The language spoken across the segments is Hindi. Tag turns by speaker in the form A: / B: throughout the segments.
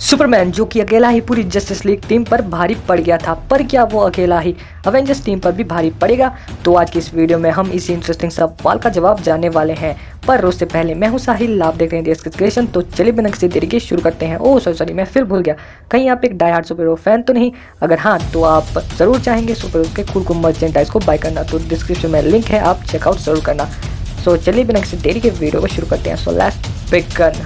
A: सुपरमैन जो कि अकेला ही पूरी जस्टिस लीग टीम पर भारी पड़ गया था, पर क्या वो अकेला ही अवेंजर्स टीम पर भी भारी पड़ेगा? तो आज की इस वीडियो में हम इसी इंटरेस्टिंग सवाल का जवाब जानने वाले हैं। पर उससे पहले मैं हूं साहिल, आप देख रहे हैं देश क्रिएशन। तो चलिए बिना किसी देरी के शुरू करते हैं। ओह सॉरी मैं फिर भूल गया, कहीं आप एक die hard super hero fan तो नहीं? अगर हाँ तो आप जरूर चाहेंगे सुपर हीरो के कूल मर्चेंडाइज को बाय करना, तो डिस्क्रिप्शन में लिंक है, आप चेकआउट जरूर करना। सो चलिए बिना किसी देरी के वीडियो को शुरू करते हैं। So let's begin.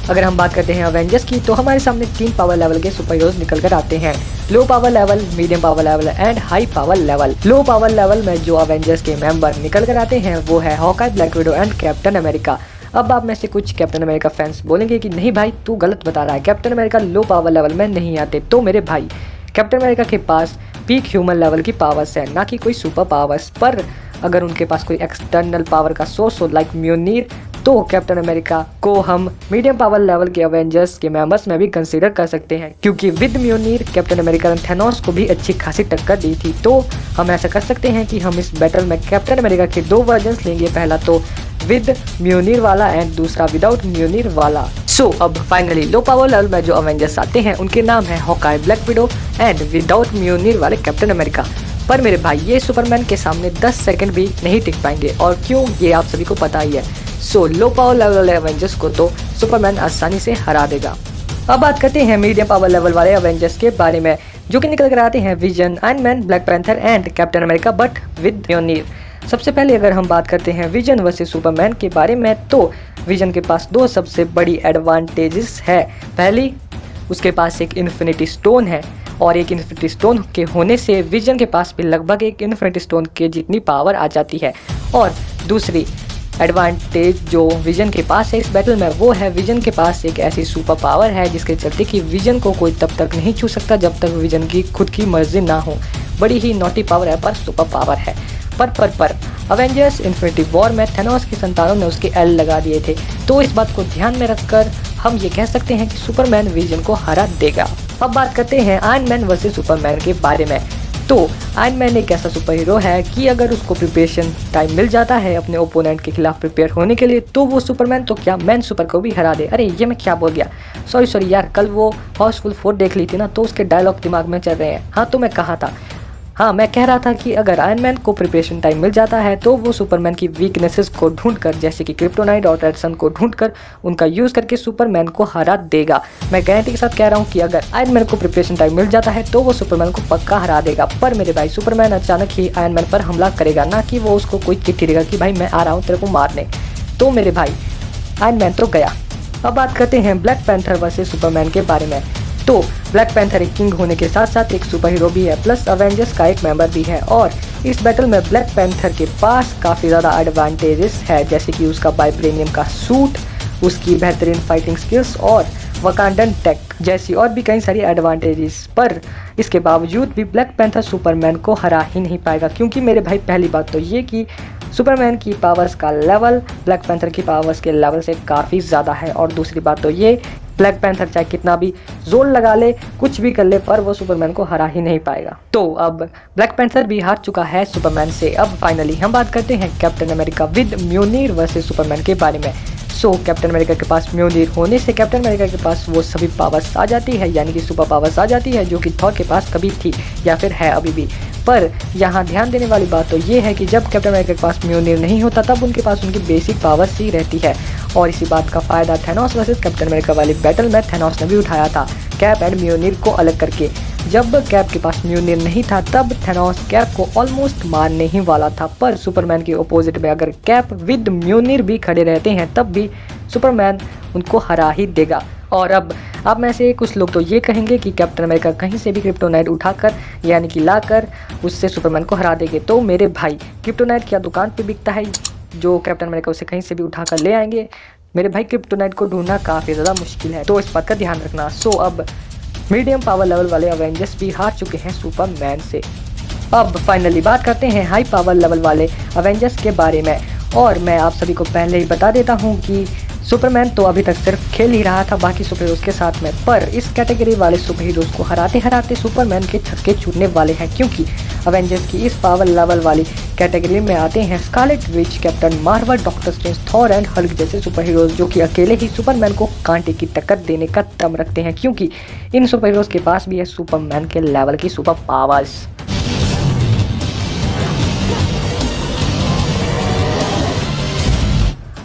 A: अगर हम बात करते हैं अवेंजर्स की, तो हमारे सामने 3 पावर लेवल के सुपर हीरोज निकल कर आते हैं। Low power level, medium power level and high power level. Low power level में जो अवेंजर्स के मेंबर निकल कर आते हैं वो है Hawkeye, Black Widow and Captain America. अब आप में से कुछ कैप्टन अमेरिका फैंस बोलेंगे कि नहीं भाई तू गलत बता रहा है, captain America low power level में नहीं आते। तो मेरे भाई, कैप्टन अमेरिका के पास पीक ह्यूमन लेवल की पावर्स है, ना कि कोई सुपर पावर्स। पर अगर उनके पास कोई एक्सटर्नल पावर का सोर्स हो लाइक म्योनीर, तो कैप्टन अमेरिका को हम मीडियम पावर लेवल के अवेंजर्स के मेंबर्स में भी कंसीडर कर सकते हैं, क्योंकि विद म्योनीर कैप्टन अमेरिका ने थैनोस को भी अच्छी खासी टक्कर दी थी। तो हम ऐसा कर सकते हैं कि हम इस बैटल में कैप्टन अमेरिका के 2 वर्जन्स लेंगे, पहला तो विद म्योनीर वाला एंड दूसरा विदाउट म्योनीर वाला। अब फाइनली लो पावर लेवल में जो अवेंजर्स आते हैं उनके नाम है Hawkeye, Black Widow and without म्योनीर वाले कैप्टन अमेरिका। पर मेरे भाई, ये सुपरमैन के सामने 10 सेकंड भी नहीं टिक पाएंगे, और क्यों ये आप सभी को पता ही है। लो पावर लेवल वाले अवेंजर्स को तो सुपरमैन आसानी से हरा देगा। अब बात करते हैं मीडियम पावर लेवल वाले अवेंजर्स के बारे में, जो कि निकल कर आते हैं Vision, Iron Man, Black Panther and Captain America, but with म्योनीर। सबसे पहले अगर हम बात करते हैं विजन वर्सेस सुपरमैन के बारे में, तो विजन के पास 2 सबसे बड़ी एडवांटेजेस है। पहली, उसके पास एक इन्फिनिटी स्टोन है, और एक इन्फिनिटी स्टोन के होने से विजन के पास भी लगभग एक इन्फिनिटी स्टोन के जितनी पावर आ जाती है। और दूसरी एडवांटेज जो विजन के पास है इस बैटल में, वो है विजन के पास एक ऐसी सुपर पावर है जिसके चलते कि विजन को कोई तब तक नहीं छू सकता जब तक विजन की खुद की मर्जी ना हो। बड़ी ही नॉटी पावर है, पर सुपर पावर है। पर अवेंजर्स इन्फिनिटी वॉर में थैनोस की संतानों ने उसके एल लगा दिए थे, तो इस बात को ध्यान में रखकर हम ये कह सकते हैं कि सुपरमैन विजन को हरा देगा। अब बात करते हैं आयरन मैन वर्सेस सुपरमैन के बारे में। तो आयरन मैन एक ऐसा सुपर हीरो है कि अगर उसको प्रिपरेशन टाइम मिल जाता है अपने ओपोनेंट के खिलाफ प्रिपेयर होने के लिए, तो वो सुपरमैन तो क्या मैन सुपर को भी हरा दे। अरे ये मैं क्या बोल गया, सॉरी यार, कल वो हाउसफुल 4 देख ली थी ना, तो उसके डायलॉग दिमाग में चल रहे हैं। हाँ तो मैं कहा था, हाँ मैं कह रहा था कि अगर आयरन मैन को प्रिपरेशन टाइम मिल जाता है तो वो सुपरमैन की वीकनेसेस को ढूंढकर, जैसे कि क्रिप्टोनाइट और रेड सन को ढूंढकर उनका यूज़ करके सुपरमैन को हरा देगा। मैं गारंटी के साथ कह रहा हूँ कि अगर आयरन मैन को प्रिपरेशन टाइम मिल जाता है तो वो सुपरमैन को पक्का हरा देगा। पर मेरे भाई, सुपरमैन अचानक ही आयरन मैन पर हमला करेगा, ना कि वो उसको कोई चिट्ठी देगा कि भाई मैं आ रहा हूँ तेरे को मारने। तो मेरे भाई, आयरन मैन तो गया। अब बात करते हैं ब्लैक पैंथर वर्सेस सुपरमैन के बारे में। तो ब्लैक पैंथर एक किंग होने के साथ साथ एक सुपर हीरो भी है, प्लस अवेंजर्स का एक मेंबर भी है। और इस बैटल में ब्लैक पैंथर के पास काफ़ी ज़्यादा एडवांटेजेस है, जैसे कि उसका वाइब्रेनियम का सूट, उसकी बेहतरीन फाइटिंग स्किल्स और वकांडन टेक जैसी और भी कई सारी एडवांटेजेस। पर इसके बावजूद भी ब्लैक पैंथर सुपरमैन को हरा ही नहीं पाएगा, क्योंकि मेरे भाई पहली बात तो ये कि सुपरमैन की पावर्स का लेवल ब्लैक पैंथर की पावर्स के लेवल से काफ़ी ज़्यादा है। और दूसरी बात तो ये, ब्लैक पैंथर चाहे कितना भी जोर लगा ले, कुछ भी कर ले, पर वो सुपरमैन को हरा ही नहीं पाएगा। तो अब ब्लैक पैंथर भी हार चुका है सुपरमैन से। अब फाइनली हम बात करते हैं कैप्टन अमेरिका विद म्योनीर वर्सेस सुपरमैन के बारे में। कैप्टन अमेरिका के पास म्योनीर होने से कैप्टन अमेरिका के पास वो सभी पावर्स आ जाती है, यानी कि सुपर पावर्स आ जाती है, जो कि थॉर के पास कभी थी या फिर है अभी भी। पर यहाँ ध्यान देने वाली बात तो ये है कि जब कैप्टन अमेरिका के पास म्योनीर नहीं होता तब उनके पास उनकी बेसिक पावर्स ही रहती है। और इसी बात का फ़ायदा थैनोस वर्सेस कैप्टन अमेरिका वाली बैटल में थैनोस ने भी उठाया था, कैप एंड म्योनीर को अलग करके। जब कैप के पास म्योनीर नहीं था तब थैनोस कैप को ऑलमोस्ट मारने ही वाला था, पर सुपरमैन के ओपोजिट में अगर कैप विद म्योनीर भी खड़े रहते हैं तब भी सुपरमैन उनको हरा ही देगा। और अब में से कुछ लोग तो ये कहेंगे कि कैप्टन अमेरिका कहीं से भी क्रिप्टोनाइट उठाकर, यानी कि लाकर उससे सुपरमैन को हरा देंगे। तो मेरे भाई, क्रिप्टोनाइट क्या दुकान पे बिकता है जो कैप्टन अमेरिका उसे कहीं से भी उठाकर ले आएंगे? मेरे भाई, क्रिप्टोनाइट को ढूंढना काफ़ी ज़्यादा मुश्किल है, तो इस बात का ध्यान रखना। अब मीडियम पावर लेवल वाले अवेंजर्स भी हार चुके हैं सुपरमैन से। अब फाइनली बात करते हैं हाई पावर लेवल वाले अवेंजर्स के बारे में। और मैं आप सभी को पहले ही बता देता हूँ कि सुपरमैन तो अभी तक सिर्फ खेल ही रहा था बाकी सुपर हीरोज के साथ में, पर इस कैटेगरी वाले सुपर हीरोज को हराते हराते सुपरमैन के छक्के छूटने वाले हैं, क्योंकि अवेंजर्स की इस पावर लेवल वाली कैटेगरी में आते हैं Scarlet Witch, captain Marvel, doctor strange, Thor and Hulk जैसे सुपर हीरोज, जो कि अकेले ही सुपरमैन को कांटे की टक्कर देने का दम रखते हैं, क्योंकि इन सुपर हीरोज के पास भी है सुपरमैन के लेवल की सुपर पावर्स।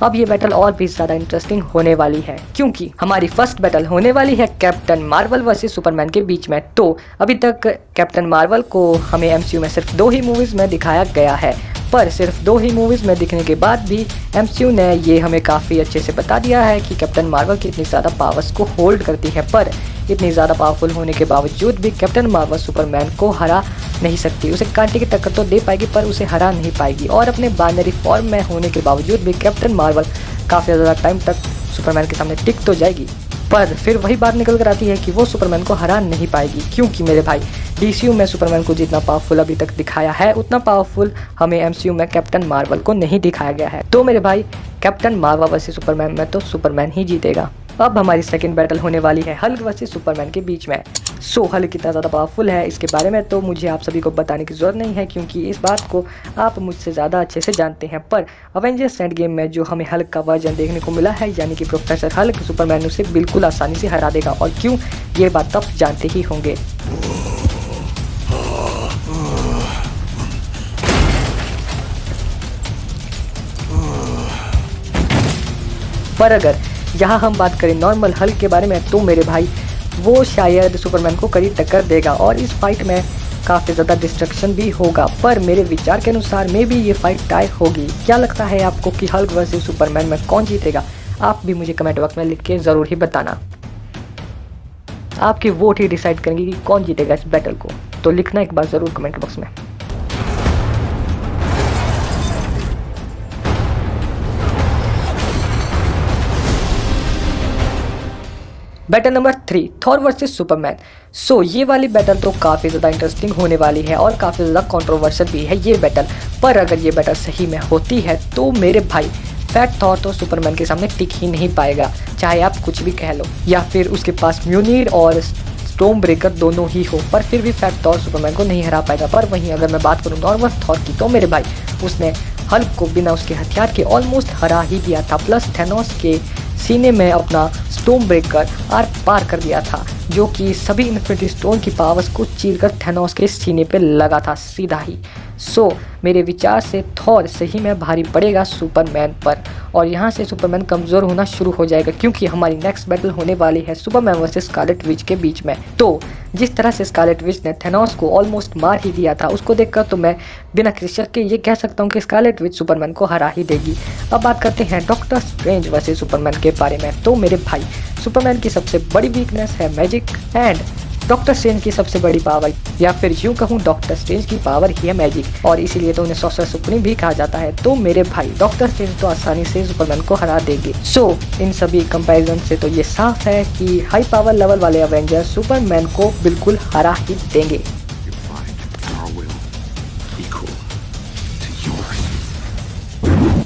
A: अब ये बैटल और भी ज़्यादा इंटरेस्टिंग होने वाली है, क्योंकि हमारी फर्स्ट बैटल होने वाली है कैप्टन मार्वल वर्सेस सुपरमैन के बीच में। तो अभी तक कैप्टन मार्वल को हमें एमसीयू में सिर्फ 2 ही मूवीज़ में दिखाया गया है, पर सिर्फ 2 ही मूवीज़ में दिखने के बाद भी एमसीयू ने ये हमें काफ़ी अच्छे से बता दिया है कि कैप्टन मार्वल कितनी ज़्यादा पावर्स को होल्ड करती है। पर इतनी ज़्यादा पावरफुल होने के बावजूद भी कैप्टन मार्वल सुपरमैन को हरा नहीं सकती। उसे कांटे की टक्कर तो दे पाएगी पर उसे हरा नहीं पाएगी, और अपने बाइनरी फॉर्म में होने के बावजूद भी कैप्टन मार्वल काफ़ी ज़्यादा टाइम तक सुपरमैन के सामने टिक तो जाएगी, पर फिर वही बात निकल कर आती है कि वो सुपरमैन को हरा नहीं पाएगी, क्योंकि मेरे भाई डीसीयू में सुपरमैन को जितना पावरफुल अभी तक दिखाया है उतना पावरफुल हमें एमसीयू में कैप्टन मार्वल को नहीं दिखाया गया है। तो मेरे भाई कैप्टन मार्वल वर्सेस सुपरमैन में तो सुपरमैन ही जीतेगा। अब हमारी सेकंड बैटल होने वाली है हल्क वर्सेस सुपरमैन के बीच में। सो हल्क कितना ज़्यादा पावरफुल है इसके बारे में तो मुझे आप सभी को बताने की ज़रूरत नहीं है, क्योंकि इस बात को आप मुझसे ज़्यादा अच्छे से जानते हैं। पर अवेंजर्स एंड गेम में जो हमें हल्क का वर्जन देखने को मिला है, यानी कि प्रोफेसर हल्क, सुपरमैन उसे बिल्कुल आसानी से हरा देगा। और क्यों, ये बात आप जानते ही होंगे। पर अगर यहाँ हम बात करें नॉर्मल हल्क के बारे में, तो मेरे भाई वो शायद सुपरमैन को कड़ी टक्कर देगा और इस फाइट में काफ़ी ज़्यादा डिस्ट्रक्शन भी होगा। पर मेरे विचार के अनुसार मे भी ये फाइट टाई होगी। क्या लगता है आपको कि हल्क वर्सेस सुपरमैन में कौन जीतेगा? आप भी मुझे कमेंट बॉक्स में लिख के ज़रूर ही बताना। आपकी वोट ही डिसाइड करेंगे कि कौन जीतेगा इस बैटल को, तो लिखना एक बार ज़रूर कमेंट बॉक्स में। Battle number 3, Thor versus Superman. So ये वाली बैटल तो काफ़ी ज़्यादा इंटरेस्टिंग होने वाली है और काफ़ी ज़्यादा कंट्रोवर्शियल भी है ये बैटल। पर अगर ये बैटल सही में होती है तो मेरे भाई फैट थॉर तो सुपरमैन के सामने टिक ही नहीं पाएगा, चाहे आप कुछ भी कह लो, या फिर उसके पास म्यूनिर और स्टोम ब्रेकर दोनों ही हो, पर फिर भी फैट थॉर सुपरमैन को नहीं हरा पाएगा। पर वहीं अगर मैं बात करूँ नॉर्मल थॉर की, तो मेरे भाई उसने हल्क को बिना उसके हथियार के ऑलमोस्ट हरा ही दिया था, प्लस थैनोस के सीने में अपना स्टोम ब्रेकर आर पार कर दिया था, जो कि सभी इन्फिनिटी स्टोन की पावर्स को चीरकर थैनोस के सीने पे लगा था सीधा ही। सो मेरे विचार से थॉर सही में भारी पड़ेगा सुपरमैन पर, और यहाँ से सुपरमैन कमज़ोर होना शुरू हो जाएगा, क्योंकि हमारी नेक्स्ट बैटल होने वाली है सुपरमैन वर्सेस स्कारलेट विच के बीच में। तो जिस तरह से स्कारलेट विच ने थैनोस को ऑलमोस्ट मार ही दिया था, उसको देखकर तो मैं बिना किसी शक के ये कह सकता हूँ कि स्कारलेट विच सुपरमैन को हरा ही देगी। अब बात करते हैं डॉक्टर स्ट्रेंज वर्सेस सुपरमैन के बारे में। तो मेरे भाई सुपरमैन की सबसे बड़ी वीकनेस है मैजिक, एंड डॉक्टर स्ट्रेंज की सबसे बड़ी पावर, या फिर यूँ कहूँ डॉक्टर स्ट्रेंज की पावर ही है मैजिक, और इसीलिए तो उन्हें सॉर्सरर सुप्रीम भी कहा जाता है। तो मेरे भाई डॉक्टर स्ट्रेंज तो आसानी से सुपरमैन को हरा देंगे। सो इन सभी कंपैरिजन से तो ये साफ है कि हाई पावर लेवल वाले अवेंजर सुपरमैन को बिल्कुल हरा ही देंगे।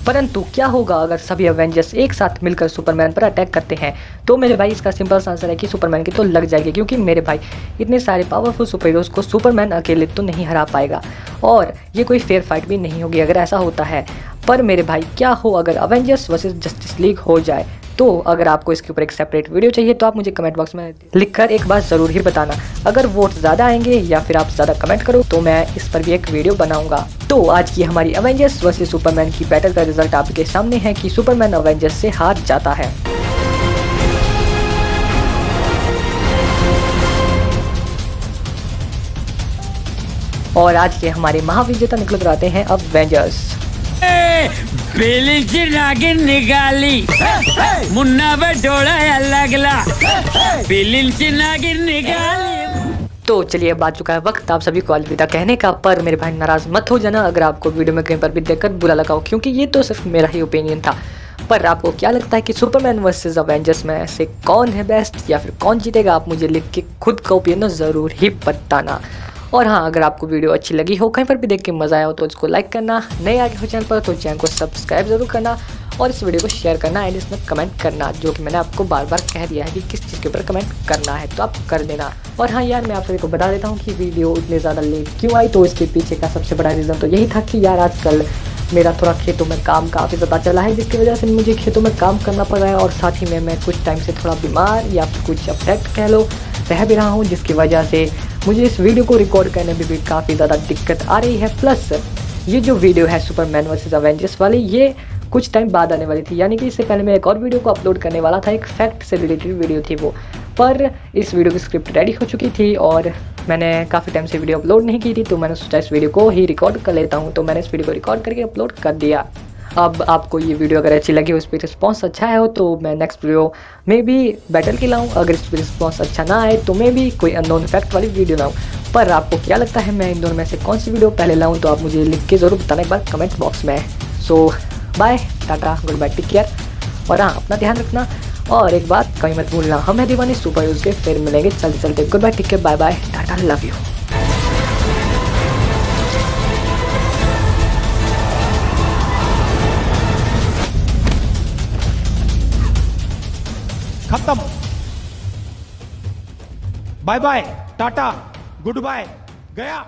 A: परंतु क्या होगा अगर सभी अवेंजर्स एक साथ मिलकर सुपरमैन पर अटैक करते हैं? तो मेरे भाई इसका सिंपल सा आंसर है कि सुपरमैन की तो लग जाएगी, क्योंकि मेरे भाई इतने सारे पावरफुल सुपर हीरोज़ को सुपरमैन अकेले तो नहीं हरा पाएगा, और ये कोई फेयर फाइट भी नहीं होगी अगर ऐसा होता है। पर मेरे भाई क्या हो अगर अवेंजर्स वर्सेस जस्टिस लीग हो जाए? तो अगर आपको इसके ऊपर एक सेपरेट वीडियो चाहिए तो आप मुझे कमेंट बॉक्स में लिखकर एक बार ज़रूर ही बताना। अगर वोट ज़्यादा आएंगे या फिर आप ज़्यादा कमेंट करो तो मैं इस पर भी एक वीडियो बनाऊंगा। तो आज की हमारी अवेंजर्स वर्सेस सुपरमैन की बैटल का रिजल्ट आपके सामने है कि सुपरमैन अवेंजर्स से हार जाता है। और आज के हमारे महाविजेता निकल कर आते हैं अवेंजर्स।
B: बिलीची नागिन निकाली, मुन्ना बटोड़ा लगला, बिलीची नागिन निकाली।
A: तो चलिए अब आ चुका है वक्त आप सभी को अलविदा कहने का। पर मेरे भाई नाराज मत हो जाना अगर आपको वीडियो में कहीं पर भी देखकर बुरा लगा हो, क्योंकि ये तो सिर्फ मेरा ही ओपिनियन था। पर आपको क्या लगता है कि सुपरमैन वर्सेस अवेंजर्स में से कौन है बेस्ट, या फिर कौन जीतेगा? आप मुझे लिख के खुद का ओपिनियन ज़रूर ही बताना। और हाँ, अगर आपको वीडियो अच्छी लगी हो, कहीं पर भी देख के मज़ा आया हो, तो इसको लाइक करना, नए आगे हो चैनल पर तो चैनल को सब्सक्राइब ज़रूर करना, और इस वीडियो को शेयर करना एंड इसमें कमेंट करना, जो कि मैंने आपको बार बार कह दिया है कि किस चीज़ के ऊपर कमेंट करना है, तो आप कर देना। और हाँ यार, मैं आप सभी को बता देता हूँ कि वीडियो इतने ज़्यादा लेट क्यों आई, तो इसके पीछे का सबसे बड़ा रीज़न तो यही था कि यार आजकल मेरा थोड़ा खेतों में काम काफ़ी ज़्यादा चला है, जिसकी वजह से मुझे खेतों में काम करना पड़ रहा है, और साथ ही में मैं कुछ टाइम से थोड़ा बीमार या फिर कुछ अफेक्ट कह लो रह भी रहा हूँ, जिसकी वजह से मुझे इस वीडियो को रिकॉर्ड करने में भी काफ़ी ज़्यादा दिक्कत आ रही है। प्लस ये जो वीडियो है सुपरमैन वर्सेस अवेंजर्स वाली, ये कुछ टाइम बाद आने वाली थी, यानी कि इससे पहले मैं एक और वीडियो को अपलोड करने वाला था, एक फैक्ट से रिलेटेड वीडियो थी वो, पर इस वीडियो की स्क्रिप्ट रेडी हो चुकी थी और मैंने काफ़ी टाइम से वीडियो अपलोड नहीं की थी, तो मैंने सोचा इस वीडियो को ही रिकॉर्ड कर लेता हूँ, तो मैंने इस वीडियो को रिकॉर्ड करके अपलोड कर दिया। अब आपको ये वीडियो अगर अच्छी लगी, उस पर रिस्पॉन्स अच्छा है हो, तो मैं नेक्स्ट वीडियो में भी बेटर की लाऊँ। अगर इस पर रिस्पॉन्स अच्छा ना आए तो मैं भी कोई अननोन फैक्ट वाली वीडियो लाऊँ। पर आपको क्या लगता है मैं इन दोनों में से कौन सी वीडियो पहले लाऊँ, तो आप मुझे लिख के ज़रूर बताना एक बार कमेंट बॉक्स में। So bye, tata, goodbye, take care, और हाँ अपना ध्यान रखना। और एक बात कहीं मत भूलना, हम है दीवानी सुपर यूज के, फिर मिलेंगे चलते चलते। Goodbye, take care, bye bye, tata, love you.
C: खत्म। Bye bye, tata, goodbye, गया।